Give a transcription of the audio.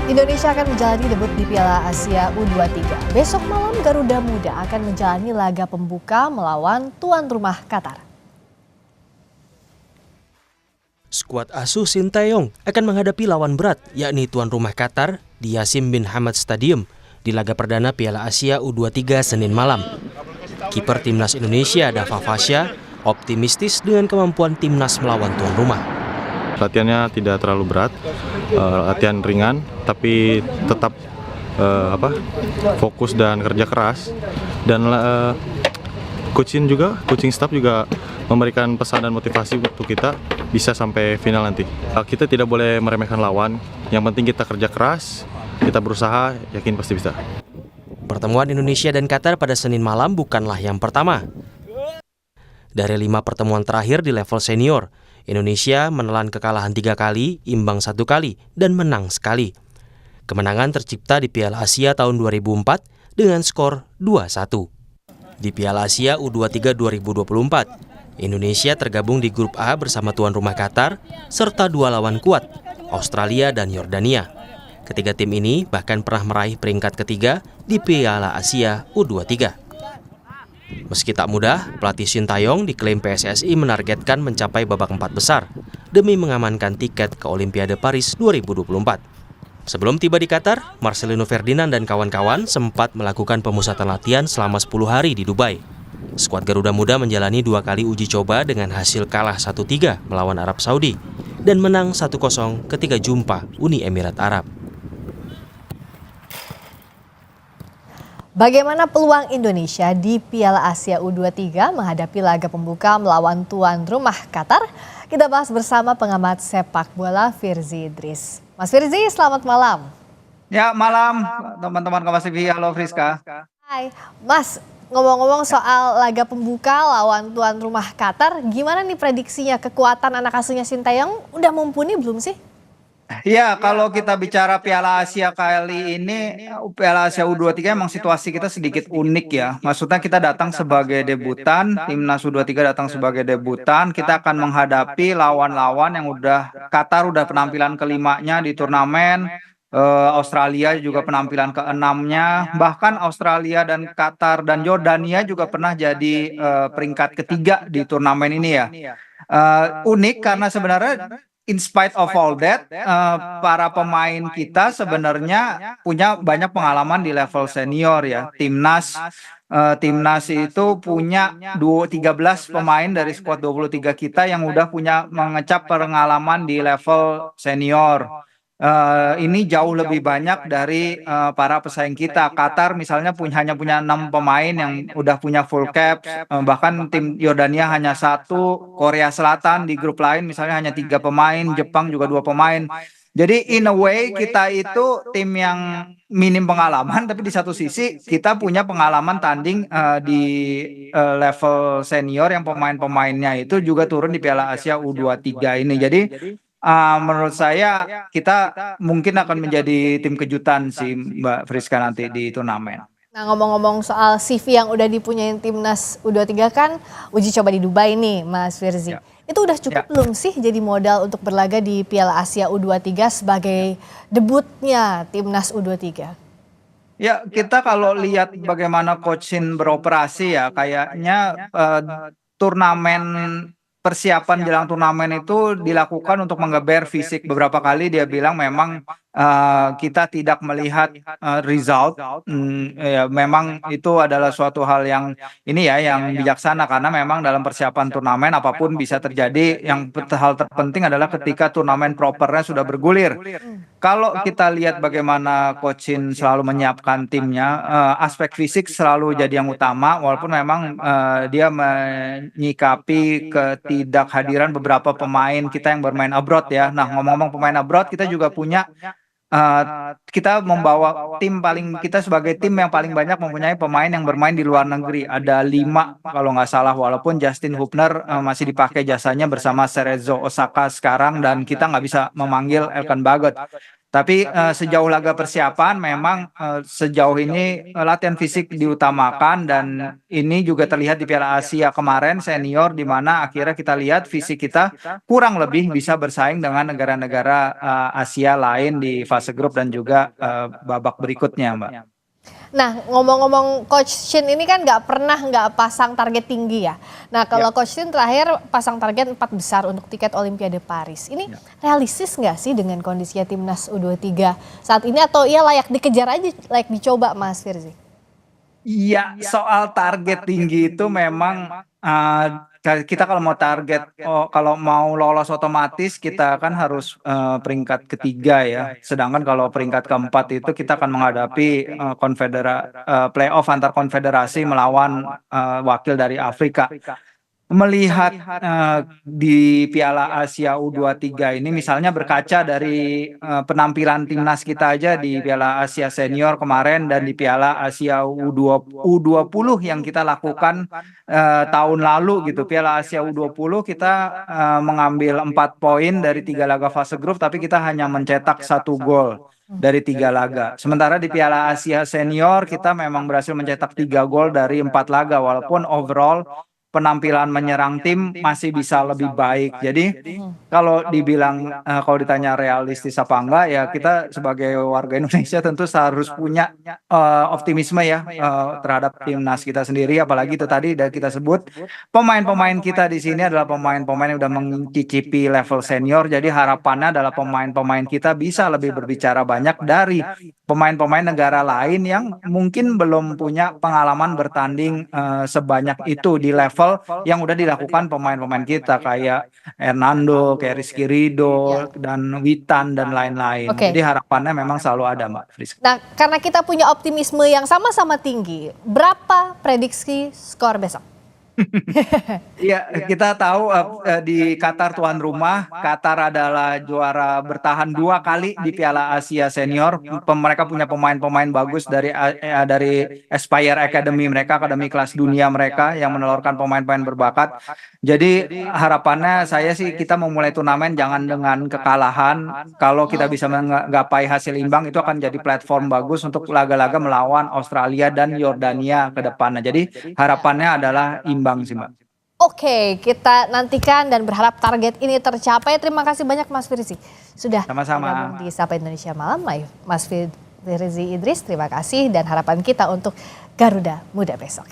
Indonesia akan menjalani debut di Piala Asia U23. Besok malam Garuda Muda akan menjalani laga pembuka melawan tuan rumah Qatar. Skuad asuh Sintayong akan menghadapi lawan berat, yakni tuan rumah Qatar di Yassin bin Hamad Stadium di laga perdana Piala Asia U23 Senin malam. Kiper timnas Indonesia Dava Fasya optimistis dengan kemampuan timnas melawan tuan rumah. Latihannya tidak terlalu berat, latihan ringan, tapi tetap fokus dan kerja keras. Dan coaching staff juga memberikan pesan dan motivasi untuk kita bisa sampai final nanti. Kita tidak boleh meremehkan lawan, yang penting kita kerja keras, kita berusaha, yakin pasti bisa. Pertemuan Indonesia dan Qatar pada Senin malam bukanlah yang pertama. Dari 5 pertemuan terakhir di level senior, Indonesia menelan kekalahan 3 kali, imbang 1 kali, dan menang sekali. Kemenangan tercipta di Piala Asia tahun 2004 dengan skor 2-1. Di Piala Asia U23 2024, Indonesia tergabung di grup A bersama tuan rumah Qatar, serta 2 lawan kuat, Australia dan Yordania. Ketiga tim ini bahkan pernah meraih peringkat ketiga di Piala Asia U23. Meski tak mudah, pelatih Sintayong diklaim PSSI menargetkan mencapai babak 4 besar demi mengamankan tiket ke Olimpiade Paris 2024. Sebelum tiba di Qatar, Marcelino Ferdinand dan kawan-kawan sempat melakukan pemusatan latihan selama 10 hari di Dubai. Skuad Garuda Muda menjalani 2 kali uji coba dengan hasil kalah 1-3 melawan Arab Saudi dan menang 1-0 ketika jumpa Uni Emirat Arab. Bagaimana peluang Indonesia di Piala Asia U23 menghadapi laga pembuka melawan tuan rumah Qatar? Kita bahas bersama pengamat sepak bola Firzi Idris. Mas Firzi, selamat malam. Ya, malam teman-teman Kompas TV. Halo Friska. Hai, Mas. Ngomong-ngomong soal laga pembuka lawan tuan rumah Qatar, gimana nih prediksinya? Kekuatan anak asuhnya Sintayong udah mumpuni belum sih? Ya, kalau kita bicara Piala Asia kali ini, Piala Asia U23 emang situasi kita sedikit unik ya. Maksudnya kita datang sebagai debutan, timnas U23 datang sebagai debutan. Kita akan menghadapi lawan-lawan yang Qatar udah penampilan kelimanya di turnamen. Australia juga penampilan ke-6-nya. Bahkan Australia dan Qatar dan Yordania juga pernah jadi peringkat ketiga di turnamen ini ya. Unik karena sebenarnya in spite of all that, para pemain kita sebenarnya punya banyak pengalaman di level senior ya. Timnas itu punya 13 pemain dari skuad 23 kita yang udah punya mengecap pengalaman di level senior. Ini jauh lebih banyak dari para pesaing kita. Qatar misalnya hanya punya 6 pemain yang udah punya full caps, bahkan tim Yordania hanya 1, Korea Selatan di grup lain misalnya hanya 3 pemain, Jepang juga 2 pemain. Jadi in a way kita itu tim yang minim pengalaman, tapi di satu sisi kita punya pengalaman tanding di level senior yang pemain-pemainnya itu juga turun di Piala Asia U23 ini. Jadi menurut saya kita mungkin akan menjadi tim kejutan sih Mbak Friska nanti di turnamen. Nah, ngomong-ngomong soal CV yang udah dipunyain timnas U23 kan uji coba di Dubai nih Mas Firzi. Ya. Itu udah cukup belum sih jadi modal untuk berlaga di Piala Asia U23 sebagai debutnya timnas U23? Ya, kita kalau lihat bagaimana coach Shin beroperasi ya, kayaknya turnamen persiapan jelang turnamen itu dilakukan untuk menggeber fisik. Beberapa kali dia bilang memang kita tidak melihat result. Ya, memang itu adalah suatu hal yang yang bijaksana karena memang dalam persiapan turnamen apapun bisa terjadi. Hal terpenting adalah ketika turnamen propernya sudah bergulir. Kalau kita lihat bagaimana coach Shin selalu menyiapkan timnya, aspek fisik selalu jadi yang utama walaupun memang dia menyikapi ketidakhadiran beberapa pemain kita yang bermain abroad ya. Nah, ngomong-ngomong pemain abroad, kita juga punya kita membawa kita sebagai tim yang paling banyak mempunyai pemain yang bermain di luar negeri. Ada 5 kalau nggak salah, walaupun Justin Hubner masih dipakai jasanya bersama Cerezo Osaka sekarang dan kita nggak bisa memanggil Elkan Bagot. Tapi sejauh laga persiapan memang sejauh ini latihan fisik diutamakan dan ini juga terlihat di Piala Asia kemarin senior di mana akhirnya kita lihat fisik kita kurang lebih bisa bersaing dengan negara-negara Asia lain di fase grup dan juga babak berikutnya, Mbak. Nah, ngomong-ngomong Coach Shin ini kan nggak pasang target tinggi ya. Nah, kalau Coach Shin terakhir pasang target 4 besar untuk tiket Olimpiade Paris. Ini realistis nggak sih dengan kondisinya timnas U23 saat ini atau ya layak dikejar aja, layak dicoba Mas Firzi? Iya, soal target tinggi itu memang kita kalau mau target, kalau mau lolos otomatis kita kan harus peringkat ketiga ya. Sedangkan kalau peringkat keempat itu kita akan menghadapi playoff antar konfederasi melawan wakil dari Afrika. Melihat di Piala Asia U23 ini misalnya berkaca dari penampilan timnas kita aja di Piala Asia Senior kemarin dan di Piala Asia U20 yang kita lakukan tahun lalu gitu. Piala Asia U20 kita mengambil 4 poin dari 3 laga fase grup tapi kita hanya mencetak 1 gol dari 3 laga. Sementara di Piala Asia Senior kita memang berhasil mencetak 3 gol dari 4 laga walaupun overall penampilan menyerang tim masih bisa lebih baik. Jadi kalau dibilang kalau ditanya realistis apa enggak ya kita sebagai warga Indonesia tentu harus punya optimisme ya terhadap timnas kita sendiri. Apalagi itu tadi udah kita sebut pemain-pemain kita di sini adalah pemain-pemain yang udah mencicipi level senior. Jadi harapannya adalah pemain-pemain kita bisa lebih berbicara banyak dari pemain-pemain negara lain yang mungkin belum punya pengalaman bertanding sebanyak itu di level yang udah dilakukan pemain-pemain kita kayak Hernando, kayak Rizky Ridho, dan Witan dan lain-lain. Jadi harapannya memang selalu ada, Mbak Friska. Nah, karena kita punya optimisme yang sama-sama tinggi, berapa prediksi skor besok? Iya, kita tahu di Qatar tuan rumah, Qatar adalah juara bertahan 2 kali di Piala Asia Senior. Mereka punya pemain-pemain bagus dari Aspire Academy mereka, akademi kelas dunia mereka yang menelurkan pemain-pemain berbakat. Jadi harapannya saya sih kita memulai turnamen jangan dengan kekalahan. Kalau kita bisa menggapai hasil imbang itu akan jadi platform bagus untuk laga-laga melawan Australia dan Yordania ke depannya. Jadi harapannya adalah imbang sih, Mbak. Oke, kita nantikan dan berharap target ini tercapai. Terima kasih banyak Mas Firzi sudah bergabung di Sapa Indonesia Malam. Mas Firzi Idris, terima kasih dan harapan kita untuk Garuda Muda besok.